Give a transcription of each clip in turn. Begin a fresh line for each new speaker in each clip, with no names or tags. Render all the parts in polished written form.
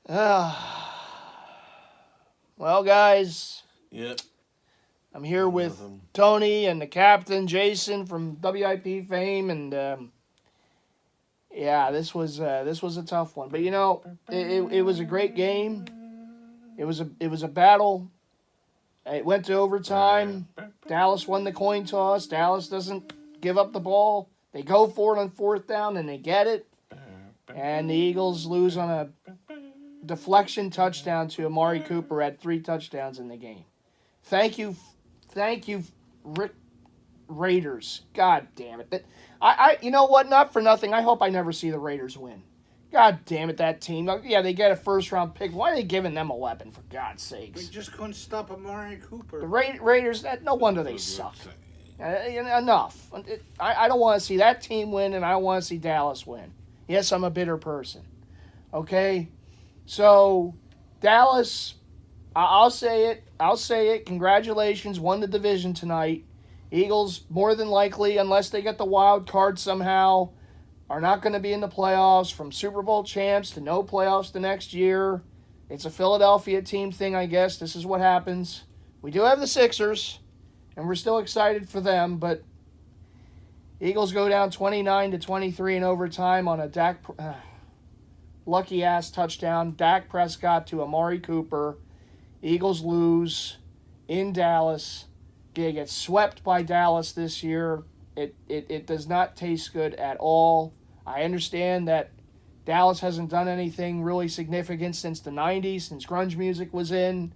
Well, guys,
Yep.
I'm here with Tony and the captain, Jason from WIP fame, and yeah, this was a tough one. But it was a great game. It was a battle. It went to overtime. Dallas won the coin toss. Dallas doesn't give up the ball. They go for it on fourth down and they get it. And the Eagles lose on a deflection touchdown to Amari Cooper. Had 3 touchdowns in the game. Thank you, Rick Raiders. God damn it! You know what? Not for nothing. I hope I never see the Raiders win. God damn it, that team. Yeah, they get a first round pick. Why are they giving them a weapon? For God's sakes.
We just couldn't stop Amari Cooper.
The Raiders. No wonder they suck. Enough. I don't want to see that team win, and I don't want to see Dallas win. Yes, I'm a bitter person. Okay, so Dallas. I'll say it. Congratulations, won the division tonight. Eagles, more than likely, unless they get the wild card somehow, are not going to be in the playoffs. From Super Bowl champs to no playoffs the next year. It's a Philadelphia team thing, I guess. This is what happens. We do have the Sixers, and we're still excited for them, but Eagles go down 29-23 in overtime on a lucky-ass touchdown. Dak Prescott to Amari Cooper. Eagles lose in Dallas. They get swept by Dallas this year. It does not taste good at all. I understand that Dallas hasn't done anything really significant since the 90s, since grunge music was in.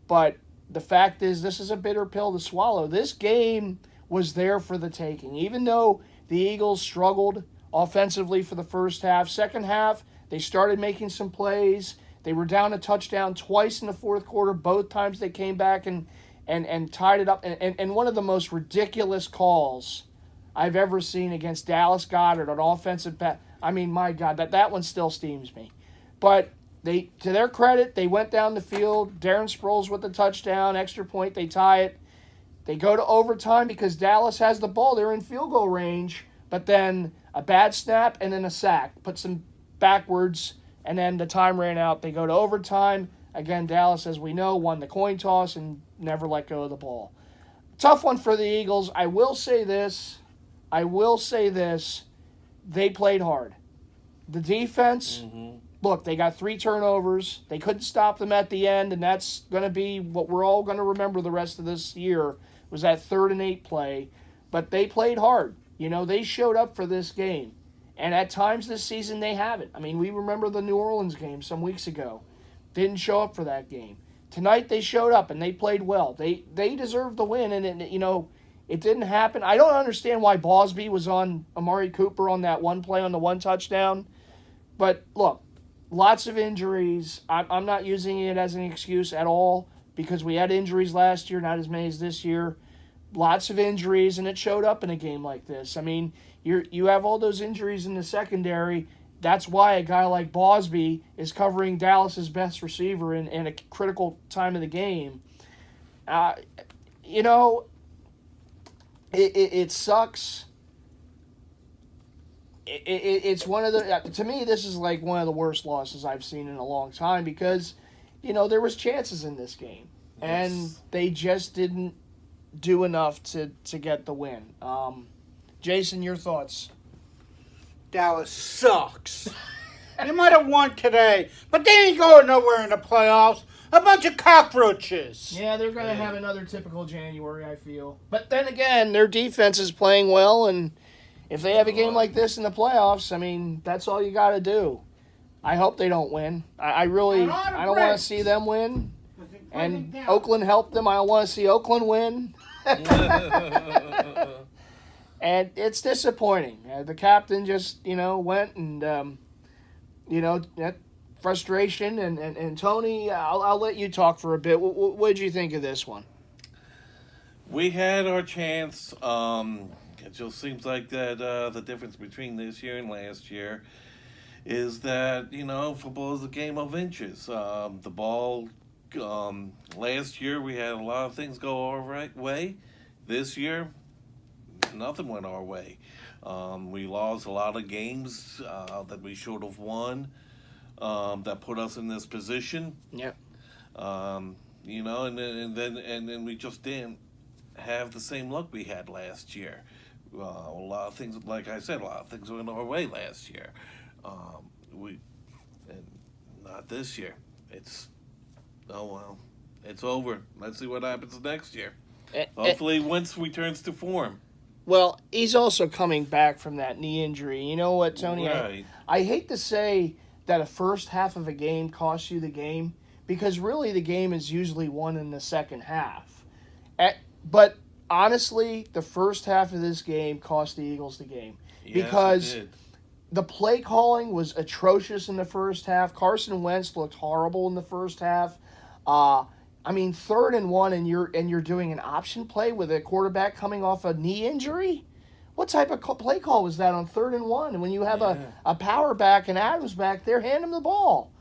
But the fact is, this is a bitter pill to swallow. This game was there for the taking. Even though the Eagles struggled offensively for the first half, second half, they started making some plays. They were down a touchdown twice in the fourth quarter. Both times they came back and tied it up. And one of the most ridiculous calls I've ever seen against Dallas Goedert on offensive pass. I mean, my God, that one still steams me. But to their credit, they went down the field. Darren Sproles with the touchdown, extra point, they tie it. They go to overtime because Dallas has the ball. They're in field goal range. But then a bad snap and then a sack. Puts them backwards. And then the time ran out. They go to overtime. Again, Dallas, as we know, won the coin toss and never let go of the ball. Tough one for the Eagles. I will say this. They played hard. The defense, look, they got 3 turnovers. They couldn't stop them at the end, and that's going to be what we're all going to remember the rest of this year, was that 3rd and 8 play. But they played hard. They showed up for this game. And at times this season, they haven't. I mean, we remember the New Orleans game some weeks ago. Didn't show up for that game. Tonight, they showed up, and they played well. They deserved the win, and, it didn't happen. I don't understand why Bosby was on Amari Cooper on that one play on the one touchdown. But, look, lots of injuries. I'm not using it as an excuse at all because we had injuries last year, not as many as this year. Lots of injuries, and it showed up in a game like this. I mean, you have all those injuries in the secondary. That's why a guy like Bosby is covering Dallas's best receiver in a critical time of the game. It sucks. It's one of the, to me, this is like one of the worst losses I've seen in a long time because, there was chances in this game. Yes. And they just didn't do enough to get the win. Jason, your thoughts?
Dallas sucks. They might have won today, but they ain't going nowhere in the playoffs. A bunch of cockroaches.
Yeah, they're going to have another typical January, I feel. But then again, their defense is playing well, and if they have a game like this in the playoffs, I mean, that's all you got to do. I hope they don't win. I don't want to see them win. And Oakland helped them. I don't want to see Oakland win. And it's disappointing. The captain just, went and, that frustration. And Tony, I'll let you talk for a bit. What did you think of this one?
We had our chance. It just seems like that the difference between this year and last year is that, football is a game of inches. The ball, last year we had a lot of things go our right way. This year, nothing went our way. We lost a lot of games that we should have won. that put us in this position.
Yep.
You know, and then we just didn't have the same luck we had last year. A lot of things, like I said, a lot of things went our way last year. And not this year. It's it's over. Let's see what happens next year. Hopefully, Wentz returns to form.
Well, he's also coming back from that knee injury. You know what, Tony?
Right.
I hate to say that a first half of a game costs you the game, because really the game is usually won in the second half. But honestly, the first half of this game cost the Eagles the game.
Yes,
because
it did.
the play calling was atrocious in the first half. Carson Wentz looked horrible in the first half. I mean, 3rd and 1, and you're doing an option play with a quarterback coming off a knee injury. What type of play call was that on 3rd and 1? And when you have a power back and Adams back there, hand him the ball.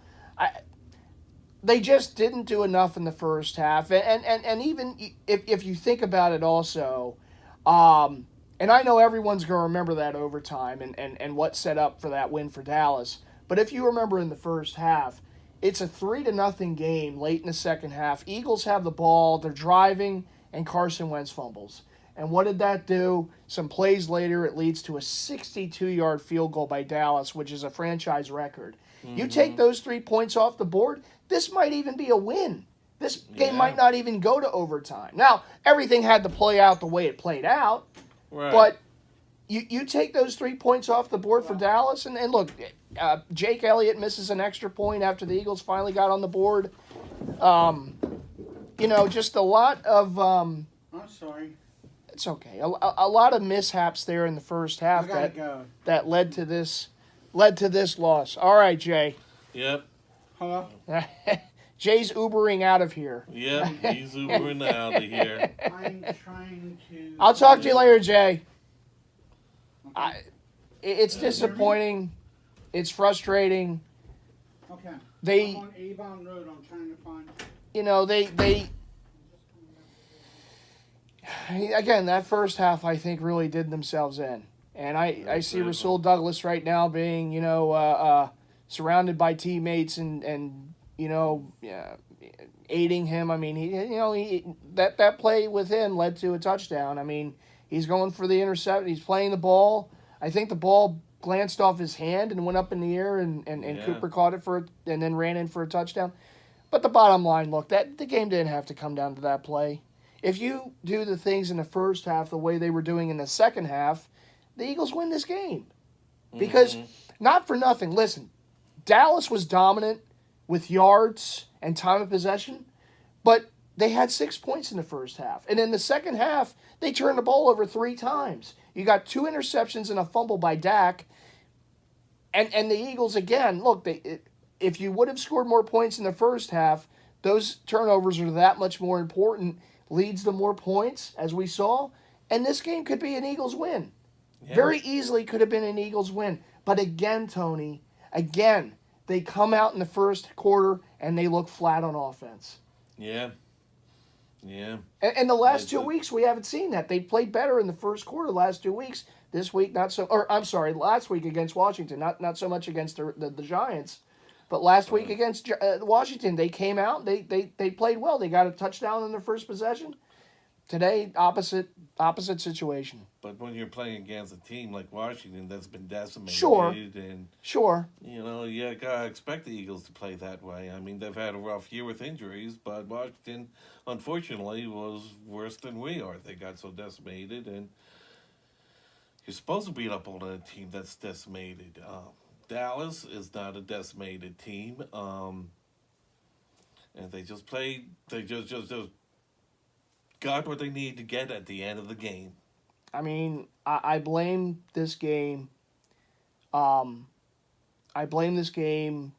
They just didn't do enough in the first half. And even if you think about it also, and I know everyone's going to remember that overtime and what set up for that win for Dallas. But if you remember in the first half, it's a 3-0 game late in the second half. Eagles have the ball, they're driving, and Carson Wentz fumbles. And what did that do? Some plays later, it leads to a 62-yard field goal by Dallas, which is a franchise record. Mm-hmm. You take those 3 points off the board, this might even be a win. This game might not even go to overtime. Now, everything had to play out the way it played out, but you take those 3 points off the board for Dallas, and look, Jake Elliott misses an extra point after the Eagles finally got on the board. Just a lot of...
I'm sorry.
It's okay. A lot of mishaps there in the first half that led to this loss. All right, Jay.
Yep.
Hello?
Jay's Ubering out of here.
Yep, he's Ubering out of here.
I'm trying to...
I'll talk to you later, Jay.
Okay.
It's disappointing. It's frustrating.
Okay. I'm on Avon Road. I'm trying to find...
Again, that first half, I think, really did themselves in. And I see Rasul Douglas right now being, surrounded by teammates and aiding him. I mean, that play with him led to a touchdown. I mean, he's going for the intercept. He's playing the ball. I think the ball glanced off his hand and went up in the air, and Cooper caught it and then ran in for a touchdown. But the bottom line, look, the game didn't have to come down to that play. If you do the things in the first half the way they were doing in the second half, the Eagles win this game. Because, not for nothing, listen, Dallas was dominant with yards and time of possession, but they had 6 points in the first half. And in the second half, they turned the ball over 3 times. You got 2 interceptions and a fumble by Dak. And the Eagles, again, look, if you would have scored more points in the first half, those turnovers are that much more important, leads to more points, as we saw. And this game could be an Eagles win. Yeah. Very easily could have been an Eagles win. But again, Tony, they come out in the first quarter and they look flat on offense.
Yeah. Yeah.
And the last 2 weeks, we haven't seen that. They played better in the first quarter the last 2 weeks. This week, not so. Or I'm sorry, last week against Washington, not so much against the Giants, but last week against Washington, they came out. They played well. They got a touchdown in their first possession. Today, opposite situation.
But when you're playing against a team like Washington that's been decimated,
sure,
you gotta expect the Eagles to play that way. I mean, they've had a rough year with injuries, but Washington, unfortunately, was worse than we are. They got so decimated, and you're supposed to beat up on a team that's decimated. Dallas is not a decimated team, and they just played. They just got what they needed to get at the end of the game.
I mean, I blame this game. I blame this game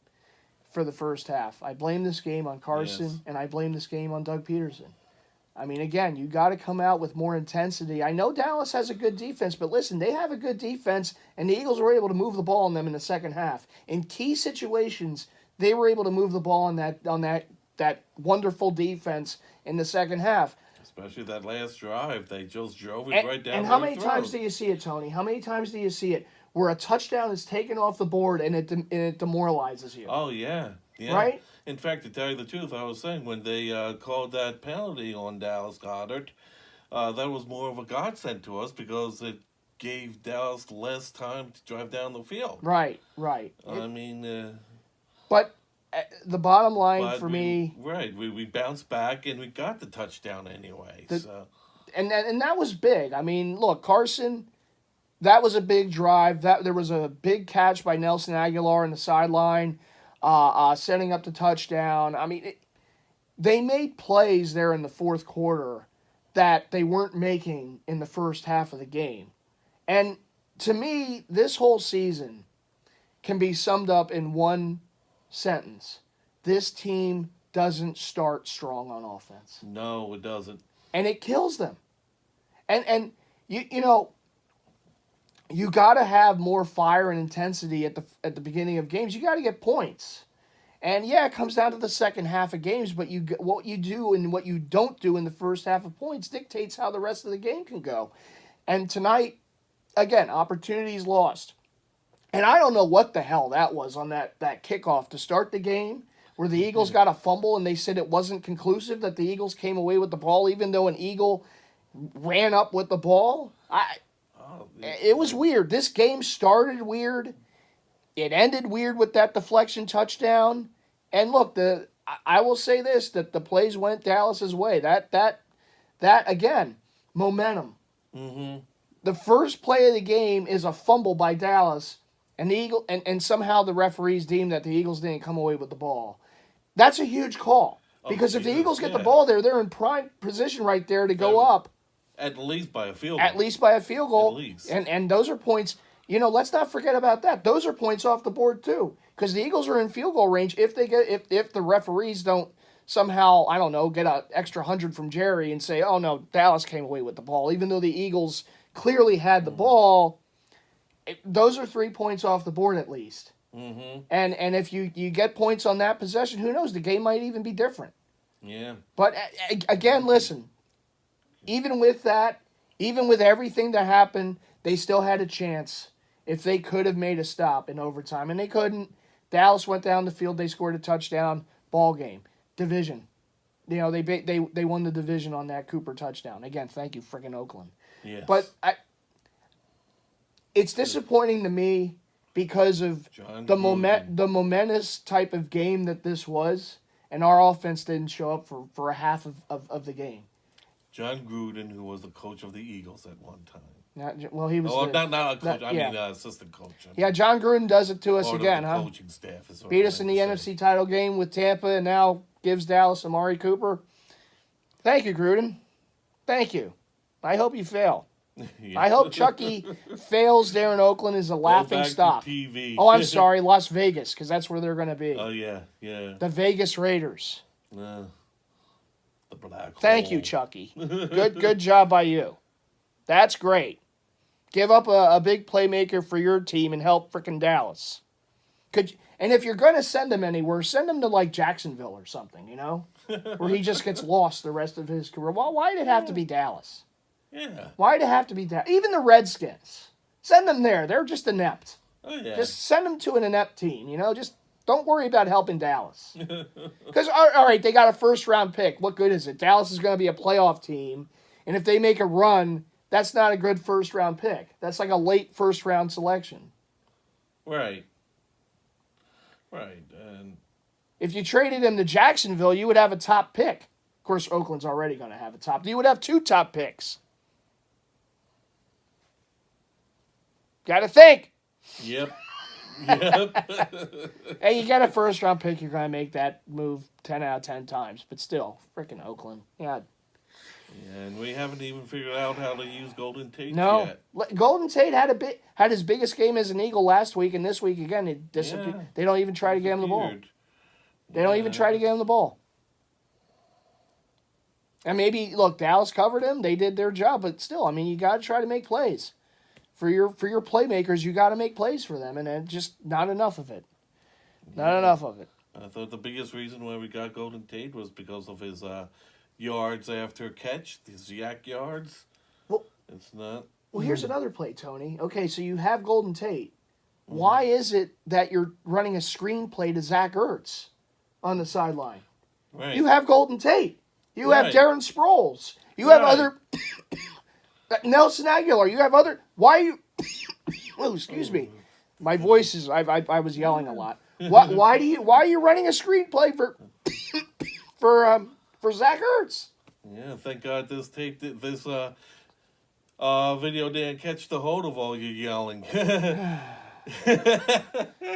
for the first half. I blame this game on Carson, and I blame this game on Doug Peterson. I mean, again, you got to come out with more intensity. I know Dallas has a good defense, but listen, they have a good defense, and the Eagles were able to move the ball on them in the second half. In key situations, they were able to move the ball on that wonderful defense in the second half.
Especially that last drive, they just drove it right down.
And how many times do you see it, Tony? How many times do you see it where a touchdown is taken off the board and it demoralizes you.
Oh, yeah. Yeah.
Right?
In fact, to tell you the truth, I was saying when they called that penalty on Dallas Goddard, that was more of a godsend to us because it gave Dallas less time to drive down the field.
Right.
I mean,
But the bottom line
but
for me,
right, we bounced back and we got the touchdown anyway. So
and that was big. I mean, look, Carson, that was a big drive. That there was a big catch by Nelson Aguilar on the sideline, setting up the touchdown. I mean, they made plays there in the fourth quarter that they weren't making in the first half of the game. And to me, this whole season can be summed up in one sentence. This team doesn't start strong on offense.
no, it doesn't.
And it kills them. And you know, you got to have more fire and intensity at the beginning of games. You got to get points. And yeah, it comes down to the second half of games, but what you do and what you don't do in the first half of points dictates how the rest of the game can go. And tonight, again, opportunities lost. And I don't know what the hell that was on that kickoff to start the game, where the Eagles got a fumble and they said it wasn't conclusive, that the Eagles came away with the ball, even though an Eagle ran up with the ball. It was weird. This game started weird. It ended weird with that deflection touchdown. And look, I will say this, that the plays went Dallas's way. That again, momentum.
Mm-hmm.
The first play of the game is a fumble by Dallas, and the Eagle and somehow the referees deemed that the Eagles didn't come away with the ball. That's a huge call. Because if the Eagles get the ball there, they're in prime position right there to go up.
At least by a field goal.
At least by a field goal.
At least.
And those are points. You know, let's not forget about that. Those are points off the board too, because the Eagles are in field goal range if the referees don't somehow, I don't know, get an extra 100 from Jerry and say, oh no, Dallas came away with the ball, even though the Eagles clearly had the ball. Those are 3 points off the board at least.
Mm-hmm.
And if you get points on that possession, who knows? The game might even be different.
Yeah.
But again, listen. Even with that, even with everything that happened, they still had a chance if they could have made a stop in overtime. And they couldn't. Dallas went down the field. They scored a touchdown. Ball game. Division. You know, they won the division on that Cooper touchdown. Again, thank you, friggin' Oakland.
Yes.
But it's disappointing to me because of the momentous type of game that this was, and our offense didn't show up for a half of the game.
John Gruden, who was the coach of the Eagles at one time.
Well, he was.
Not a coach. I mean, assistant coach.
Yeah, John Gruden does it to us again, huh?
Coaching staff is
Beat us in the NFC title game with Tampa, and now gives Dallas Amari Cooper. Thank you, Gruden. Thank you. I hope you fail.
Yeah.
I hope Chucky fails there in Oakland as a laughing stock.
TV.
Oh, I'm sorry, Las Vegas, because that's where they're going to be.
Oh yeah.
The Vegas Raiders.
The black
Thank
hole.
you, Chucky. Good job by you. That's great. Give up a big playmaker for your team and help frickin' Dallas. And if you're going to send him anywhere, send him to like Jacksonville or something, you know, where he just gets lost the rest of his career. Well, why did it have to be Dallas?
Yeah.
Why did it have to be Dallas? Even the Redskins. Send them there. They're just inept.
Oh yeah.
Just send them to an inept team, you know, just don't worry about helping Dallas. Because, all right, they got a first-round pick. What good is it? Dallas is going to be a playoff team, and if they make a run, that's not a good first-round pick. That's like a late first-round selection.
Right. And
if you traded him to Jacksonville, you would have a top pick. Of course, Oakland's already going to have a top. You would have 2 top picks. Got to think.
Yep.
Hey, you got a first-round pick, you're going to make that move 10 out of 10 times. But still, freaking Oakland. Yeah.
And we haven't even figured out how to use Golden Tate
No.
yet.
Golden Tate had his biggest game as an Eagle last week, and this week, again, it disappeared.
Yeah.
They don't even try to get him the ball. They
Yeah.
don't even try to get him the ball. And maybe, look, Dallas covered him. They did their job. But still, I mean, you got to try to make plays. For your playmakers, you got to make plays for them, and then just not enough of it. Not enough of it.
I thought the biggest reason why we got Golden Tate was because of his yards after catch, his yak yards.
Well,
it's not.
Well, here's another play, Tony. Okay, so you have Golden Tate. Why is it that you're running a screen play to Zach Ertz on the sideline?
Right.
You have Golden Tate. You have
Right.
Darren Sproles. You have
Right.
other Nelson Aguilar. You have other. Why are you? Oh, excuse me. My voice is. I was yelling a lot. Why are you running a screenplay for Zach Ertz?
Yeah, thank God this video didn't catch the hold of all your yelling.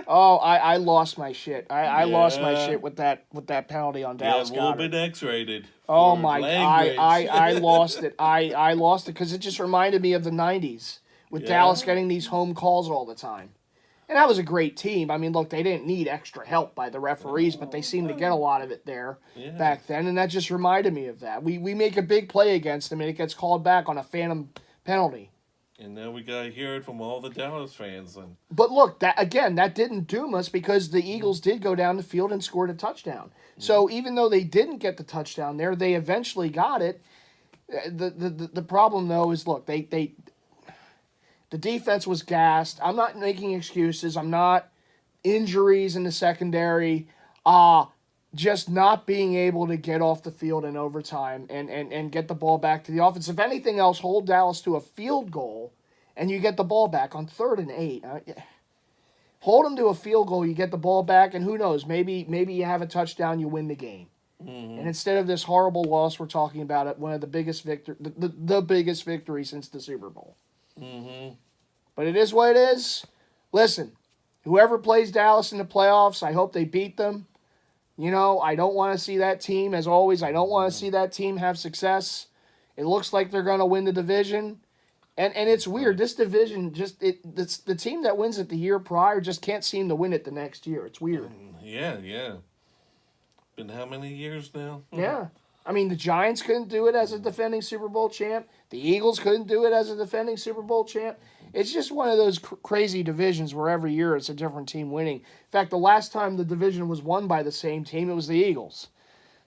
Oh, I lost my shit. I lost my
Yeah.
shit with that penalty on
Yeah,
Dallas
a little
Goedert.
bit X-rated.
Oh
for
my!
language.
I lost it. I lost it because it just reminded me of the '90s with
Yeah.
Dallas getting these home calls all the time, and that was a great team. I mean, look, they didn't need extra help by the referees, but they seemed to get a lot of it there
Yeah.
back then, and that just reminded me of that. We make a big play against them, and it gets called back on a phantom penalty.
And now we gotta hear it from all the Dallas fans. And
But look, that didn't doom us because the Eagles did go down the field and scored a touchdown. So even though they didn't get the touchdown there, they eventually got it. The problem though is, look, the defense was gassed. I'm not making excuses. I'm not injuries in the secondary. Just not being able to get off the field in overtime and get the ball back to the offense. If anything else, hold Dallas to a field goal and you get the ball back on 3rd and 8. Hold them to a field goal, you get the ball back, and who knows, maybe you have a touchdown, you win the game.
Mm-hmm.
And instead of this horrible loss, we're talking about it, one of the biggest the biggest victory since the Super Bowl.
Mm-hmm.
But it is what it is. Listen, whoever plays Dallas in the playoffs, I hope they beat them. You know, I don't want to see that team, as always, I don't want to see that team have success. It looks like they're going to win the division. And it's weird. This division, it's the team that wins it the year prior just can't seem to win it the next year. It's weird.
Yeah. Been how many years now?
Yeah. I mean, the Giants couldn't do it as a defending Super Bowl champ. The Eagles couldn't do it as a defending Super Bowl champ. It's just one of those crazy divisions where every year it's a different team winning. In fact, the last time the division was won by the same team, it was the Eagles.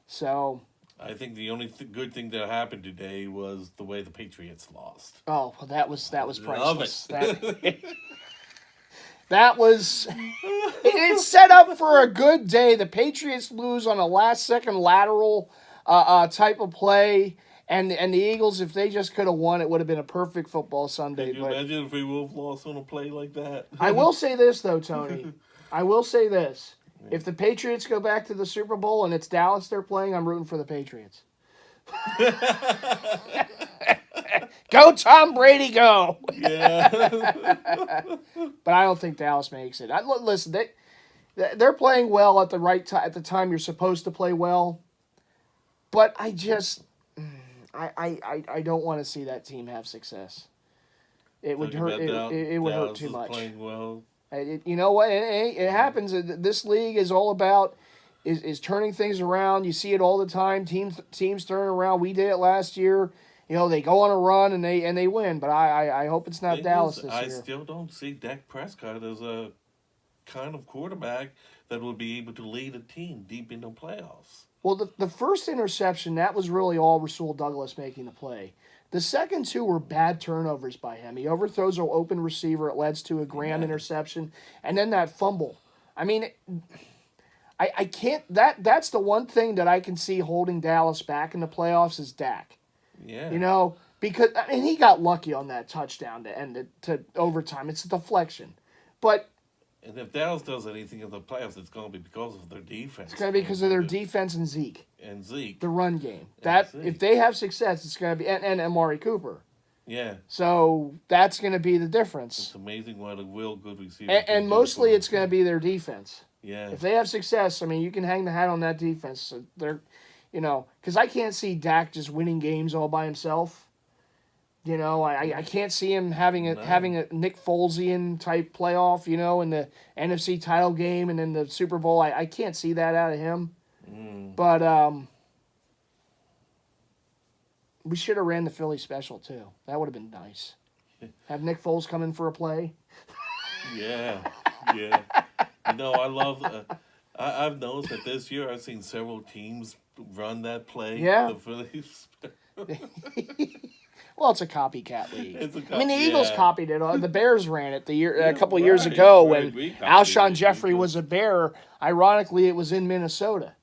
So,
I think the only good thing that happened today was the way the Patriots lost.
oh, well, that was
Love
priceless.
it.
That was it's set up for a good day. The Patriots lose on a last-second lateral type of play. And the Eagles, if they just could have won, it would have been a perfect football Sunday.
Can you
But
imagine if we would have lost on a play like that?
I will say this, though, Tony. I will say this. If the Patriots go back to the Super Bowl and it's Dallas they're playing, I'm rooting for the Patriots. Go, Tom Brady, go!
Yeah.
But I don't think Dallas makes it. Listen, they're playing well at the right time. At the time you're supposed to play well. But I just... I don't want to see that team have success. It would hurt. It would hurt too much.
Playing well.
You know what? It happens. This league is all about is turning things around. You see it all the time. Teams turn around. We did it last year. You know, they go on a run and they win. But I hope it's not Dallas this year.
I still don't see Dak Prescott as a kind of quarterback that will be able to lead a team deep into playoffs.
Well, the first interception, that was really all Rasul Douglas making the play. The second two were bad turnovers by him. He overthrows an open receiver. It leads to a Graham interception. And then that fumble. I mean, I can't... That's the one thing that I can see holding Dallas back in the playoffs is Dak.
Yeah.
You know, because... I mean, he got lucky on that touchdown to end it to overtime. It's a deflection. But...
And if Dallas does anything in the playoffs, it's going to be because of their defense.
It's going to be because of their defense and Zeke.
And Zeke.
The run game.
Zeke.
If they have success, it's going to be... And Amari Cooper.
Yeah.
So that's going to be the difference.
It's amazing what a real good receiver
And mostly it's going to be their defense.
Yeah.
If they have success, I mean, you can hang the hat on that defense. So they're, you know, because I can't see Dak just winning games all by himself. You know, I can't see him having a Nick Folesian type playoff, you know, in the NFC title game and in the Super Bowl. I can't see that out of him. But we should have ran the Philly special too. That would have been nice. Have Nick Foles come in for a play.
Yeah. You know, I love... I've noticed that this year I've seen several teams run that play.
Yeah.
The Phillies.
Well, it's a copycat league.
It's
I mean, the Eagles copied it. The Bears ran it a couple of years
right,
ago
right.
when
We copied
Alshon
it
Jeffrey
because-
was a Bear. Ironically, it was in Minnesota.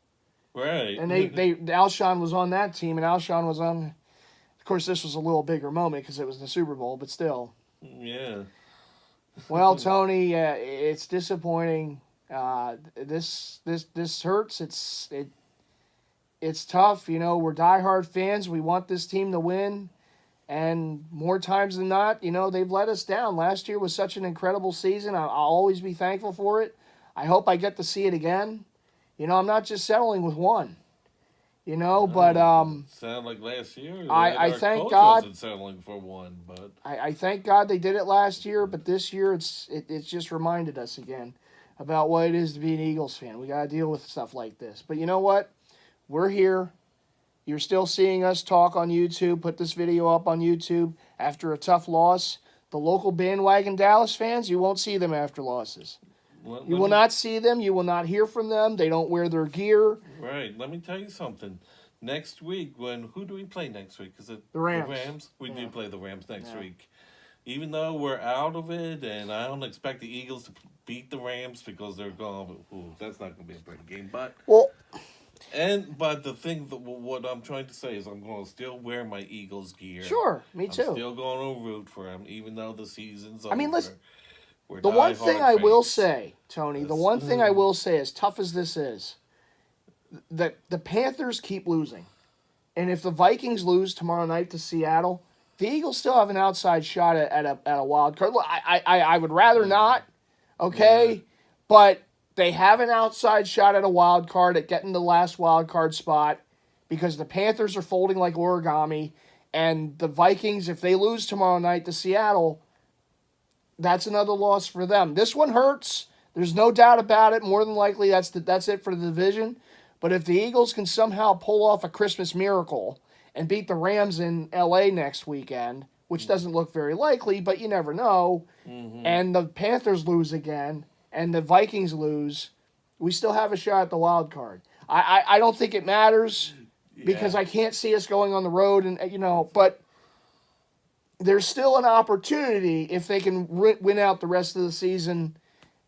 Right.
And Alshon was on that team, and Alshon was on. Of course, this was a little bigger moment because it was the Super Bowl, but still.
Yeah.
Well, Tony, it's disappointing. This hurts. It's tough. You know, we're diehard fans. We want this team to win, and more times than not, you know, they've let us down. Last year was such an incredible season. I'll always be thankful for it. I hope I get to see it again. You know, I'm not just settling with one. You know, but
sound like last year.
I
our
thank
coach
God-
wasn't settling for one, but
I thank God they did it last year. But this year, it's just reminded us again about what it is to be an Eagles fan. We got to deal with stuff like this. But you know what? We're here. You're still seeing us talk on YouTube. Put this video up on YouTube after a tough loss. The local bandwagon Dallas fans, you won't see them after losses. You will not see them. You will not hear from them. They don't wear their gear.
Right. Let me tell you something. Next week, who do we play next week? Is it
The Rams.
We do play the Rams next
Yeah.
week. Even though we're out of it, and I don't expect the Eagles to beat the Rams because they're going. Ooh, that's not going to be a pretty game. But
Well,
but the thing that what I'm trying to say is I'm going to still wear my Eagles gear.
sure, me
I'm
too.
still going to root for them, even though the season's over.
I mean, listen,
We're
the one
diehard
thing I will
fans.
say, Tony, the one thing I will say, as tough as this is, that the Panthers keep losing. And if the Vikings lose tomorrow night to Seattle, the Eagles still have an outside shot at a wild card. Look, I would rather not, okay?
Yeah.
But they have an outside shot at a wild card, at getting the last wild card spot, because the Panthers are folding like origami. And the Vikings, if they lose tomorrow night to Seattle, that's another loss for them. This one hurts. There's no doubt about it. More than likely, that's it for the division. But if the Eagles can somehow pull off a Christmas miracle and beat the Rams in L.A. next weekend, which doesn't look very likely, but you never know, and the Panthers lose again, and the Vikings lose, we still have a shot at the wild card. I don't think it matters because I can't see us going on the road, and but there's still an opportunity if they can win out the rest of the season,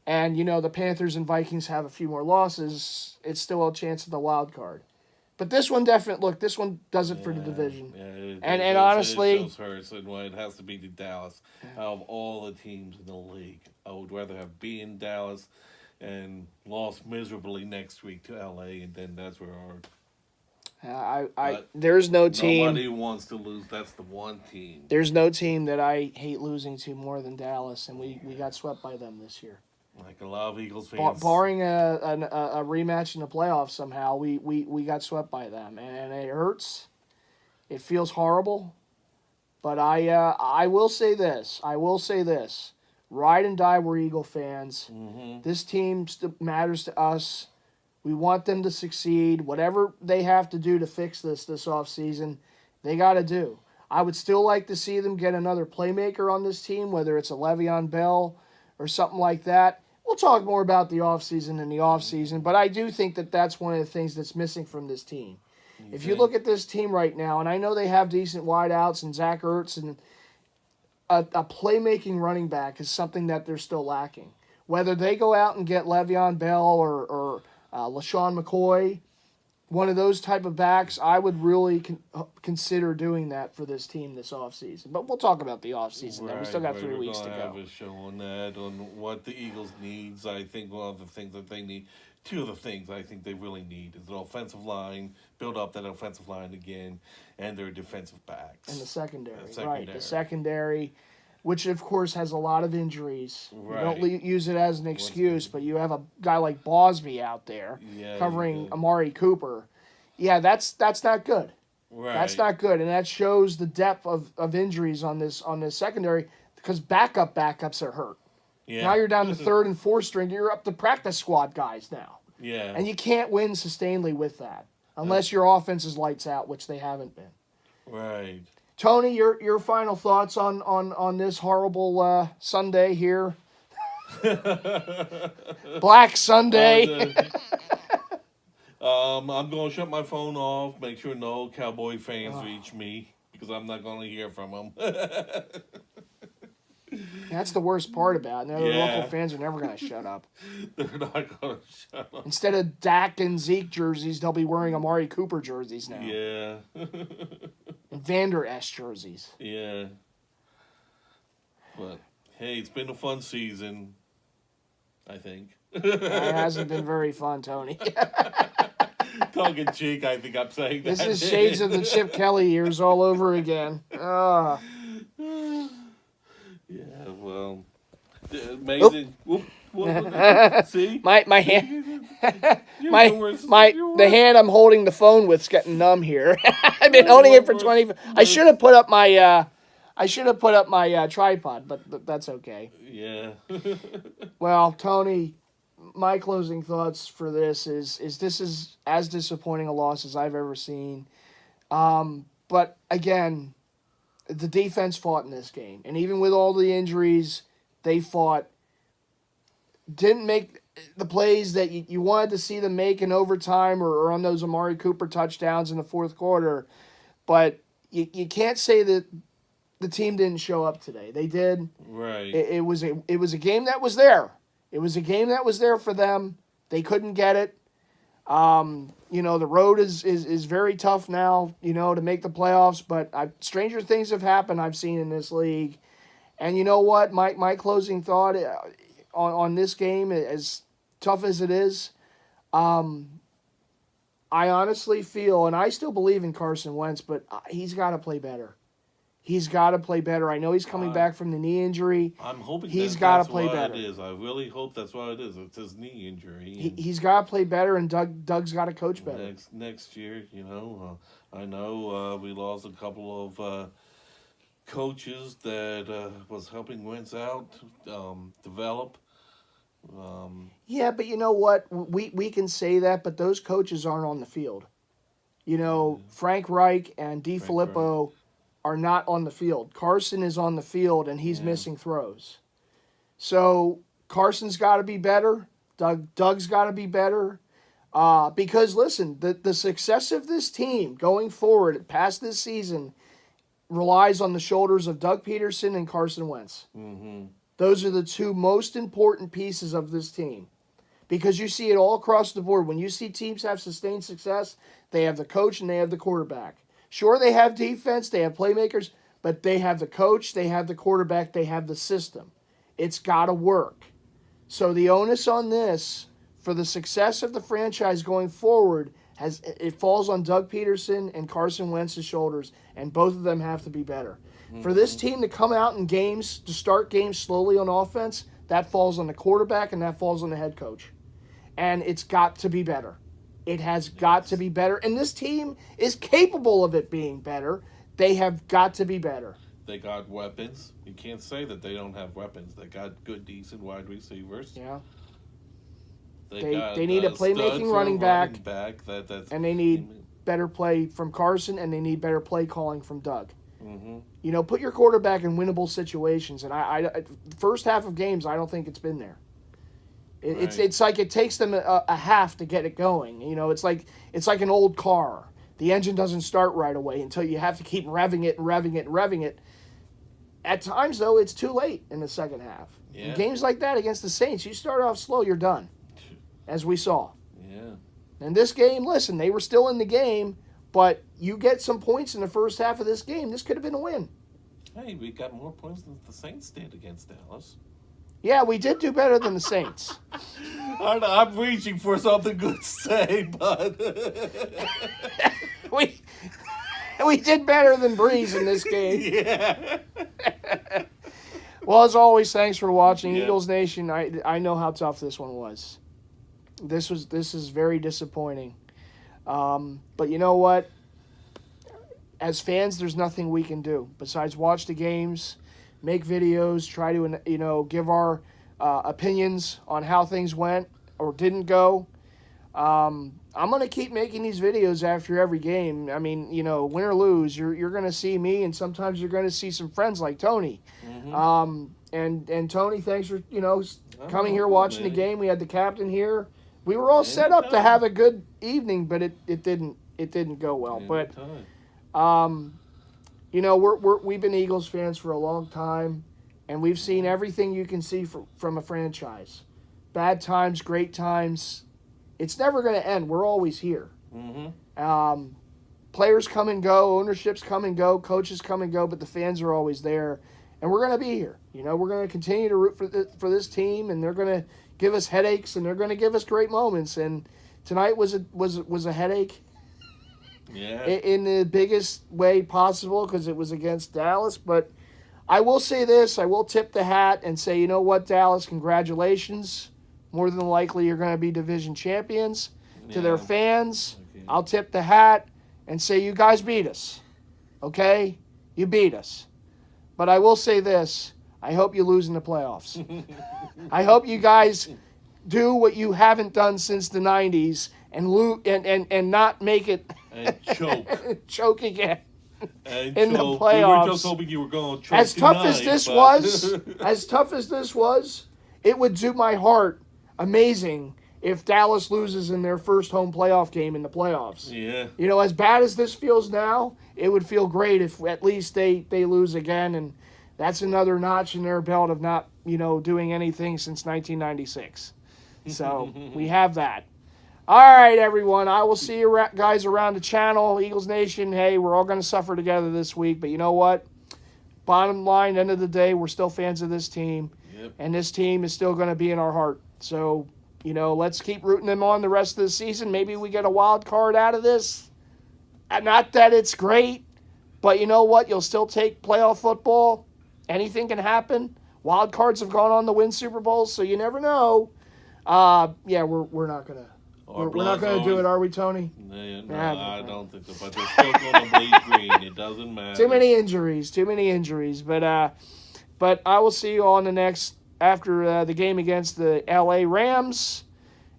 and the Panthers and Vikings have a few more losses. It's still a chance at the wild card. But this one this one does it for the division.
Yeah,
and honestly,
it just hurts, and why it has to be the Dallas. Out of all the teams in the league, I would rather have beaten Dallas and lost miserably next week to LA, and then that's where
there's no team.
Nobody wants to lose. That's the one team.
There's no team that I hate losing to more than Dallas, and we got swept by them this year.
Like a lot of Eagles fans.
Barring a rematch in the playoffs somehow, we got swept by them, and it hurts. It feels horrible, but I will say this. Ride and die, we're Eagle fans.
Mm-hmm.
This team matters to us. We want them to succeed. Whatever they have to do to fix this offseason, they got to do. I would still like to see them get another playmaker on this team, whether it's a Le'Veon Bell or something like that. We'll talk more about the offseason in the offseason, but I do think that that's one of the things that's missing from this team. If you look at this team right now, and I know they have decent wideouts and Zach Ertz, and a playmaking running back is something that they're still lacking. Whether they go out and get Le'Veon Bell or LaShawn McCoy, one of those type of backs, I would really consider doing that for this team this offseason. But we'll talk about the offseason then. We still got 3 weeks to go.
We're going to have a show on that, on what the Eagles needs. I think one of the things that they need, two of the things I think they really need is an offensive line, build up that offensive line again, and their defensive backs.
And the secondary.
The
Right, the secondary, which of course has a lot of injuries.
Right.
Don't use it as an excuse, but you have a guy like Bosby out there covering Amari Cooper. Yeah, that's not good.
Right.
That's not good, and that shows the depth of injuries on this secondary because backups are hurt.
Yeah.
Now you're down to third and fourth string. You're up to practice squad guys now.
Yeah.
And you can't win sustainedly with that unless your offense is lights out, which they haven't been.
Right.
Tony, your final thoughts on this horrible Sunday here? Black Sunday.
I'm going to shut my phone off, make sure no Cowboy fans reach me, because I'm not going to hear from him.
That's the worst part about it. The
Yeah.
local fans are never going to shut up.
They're not going to shut up.
Instead of Dak and Zeke jerseys, they'll be wearing Amari Cooper jerseys now.
Yeah.
And Vander Esch jerseys.
Yeah. But, hey, it's been a fun season, I think.
It hasn't been very fun, Tony.
Tongue in cheek, I think I'm saying that.
This is shades of the Chip Kelly years all over again.
Yeah, well, amazing. Whoop, whoop, see,
My hand, the hand I'm holding the phone with's getting numb here. I've been holding it for 20. I should have put up my tripod, but that's okay.
Yeah.
Well, Tony, my closing thoughts for this is this is as disappointing a loss as I've ever seen. But again, the defense fought in this game. And even with all the injuries, they fought. Didn't make the plays that you wanted to see them make in overtime or on those Amari Cooper touchdowns in the fourth quarter. But you can't say that the team didn't show up today. They did.
Right.
It was a game that was there. It was a game that was there for them. They couldn't get it. The road is very tough now, to make the playoffs, but stranger things have happened I've seen in this league. And you know what? My closing thought on this game, as tough as it is, I honestly feel, and I still believe in Carson Wentz, but he's got to play better. He's got to play better. I know he's coming back from the knee injury.
I'm hoping
he's got to
that's
play
what
better.
It is. I really hope that's what it is. It's his knee injury.
He's got to play better, and Doug's got to coach better.
Next year, I know we lost a couple of coaches that was helping Wentz out develop.
Yeah, but you know what? We can say that, but those coaches aren't on the field. Frank Reich and DiFilippo are not on the field. Carson is on the field, and he's missing throws. So Carson's got to be better. Doug's got to be better. Because, listen, the success of this team going forward past this season relies on the shoulders of Doug Peterson and Carson Wentz.
Mm-hmm.
Those are the two most important pieces of this team. Because you see it all across the board. When you see teams have sustained success, they have the coach and they have the quarterback. Sure, they have defense, they have playmakers, but they have the coach, they have the quarterback, they have the system. It's got to work. So the onus on this, for the success of the franchise going forward, it falls on Doug Peterson and Carson Wentz's shoulders, and both of them have to be better. Mm-hmm. For this team to come out in games, to start games slowly on offense, that falls on the quarterback and that falls on the head coach. And it's got to be better. It has got to be better. And this team is capable of it being better. They have got to be better.
They got weapons. You can't say that they don't have weapons. They got good, decent wide receivers.
Yeah.
They
need a playmaking running back
and
they need better play from Carson, and they need better play calling from Doug.
Mm-hmm.
Put your quarterback in winnable situations. And I first half of games, I don't think it's been there. It's like it takes them a half to get it going. It's like an old car. The engine doesn't start right away until you have to keep revving it and revving it and revving it. At times, though, it's too late in the second half.
Yeah.
In games like that against the Saints, you start off slow, you're done, as we saw.
Yeah.
And this game, listen, they were still in the game, but you get some points in the first half of this game, this could have been a win.
Hey, we got more points than the Saints did against Dallas.
Yeah, we did do better than the Saints.
I'm reaching for something good to say, but
we did better than Breeze in this game.
Yeah.
Well, as always, thanks for watching.
Yeah.
Eagles Nation, I know how tough this one was. This is very disappointing. But you know what? As fans, there's nothing we can do besides watch the games, make videos, try to give our opinions on how things went or didn't go. I'm going to keep making these videos after every game. I mean, win or lose, you're going to see me, and sometimes you're going to see some friends like Tony.
Mm-hmm.
And Tony, thanks for coming here, watching the game. We had the captain here. We were all set up to have a good evening, but it didn't go well. But you know, we've been Eagles fans for a long time, and we've seen everything you can see from a franchise. Bad times, great times. It's never going to end. We're always here.
Mm-hmm.
Players come and go, ownerships come and go, coaches come and go, but the fans are always there, and we're going to be here. You know, we're going to continue to root for this team, and they're going to give us headaches, and they're going to give us great moments. And tonight was a headache.
Yeah.
In the biggest way possible because it was against Dallas. But I will say this. I will tip the hat and say, you know what, Dallas, congratulations. More than likely you're going to be division champions. To their fans,
Okay.
I'll tip the hat and say you guys beat us. Okay? You beat us. But I will say this. I hope you lose in the playoffs. I hope you guys do what you haven't done since the 90s and not make it
And choke.
choke again
And
in the
choke.
playoffs.
We were just hoping you were going to choke
As tough as
tonight,
this
but-
was, it would do my heart amazing if Dallas loses in their first home playoff game in the playoffs.
Yeah.
You know, as bad as this feels now, it would feel great if at least they lose again, and that's another notch in their belt of not, you know, doing anything since 1996. So we have that. All right, everyone. I will see you guys around the channel. Eagles Nation, hey, we're all going to suffer together this week. But you know what? Bottom line, end of the day, we're still fans of this team.
Yep.
And this team is still going to be in our heart. So, you know, let's keep rooting them on the rest of the season. Maybe we get a wild card out of this. Not that it's great, but you know what? You'll still take playoff football. Anything can happen. Wild cards have gone on to win Super Bowls, so you never know. Yeah, we're not going to. We're not going to do it, are we, Tony?
No,
Nah,
I don't think so. But they're still going to bleed green. It doesn't matter.
Too many injuries. But I will see you on the next after the game against the L.A. Rams,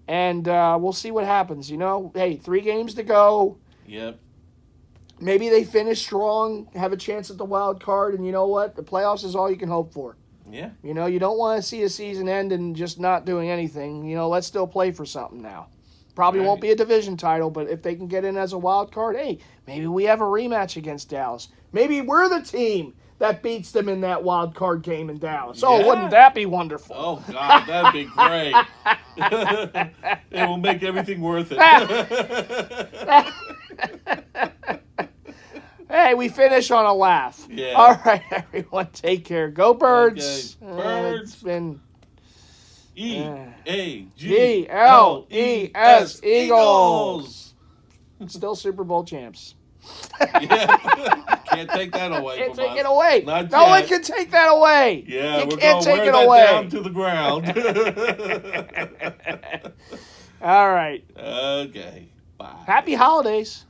and we'll see what happens. You know, hey, 3 games to go.
Yep.
Maybe they finish strong, have a chance at the wild card, and you know what? The playoffs is all you can hope for.
Yeah.
You know, you don't want to see a season end and just not doing anything. You know, let's still play for something now. Probably won't be a division title, but if they can get in as a wild card, hey, maybe we have a rematch against Dallas. Maybe we're the team that beats them in that wild card game in Dallas. Oh,
Yeah.
wouldn't that be wonderful?
Oh, God, that'd be great. It will make everything worth it.
Hey, we finish on a laugh.
Yeah.
All right, everyone, take care. Go Birds.
Okay. Birds.
It's been
E-A-G-L-E-S,
Eagles. Still Super Bowl champs.
Yeah. Can't take that away
Can't
from
take
us.
it away.
Not
No one
yet.
can take that away.
Yeah,
you
we're
can't
going
take
to
it
wear
away.
that down to the ground.
All right.
Okay. Bye.
Happy holidays.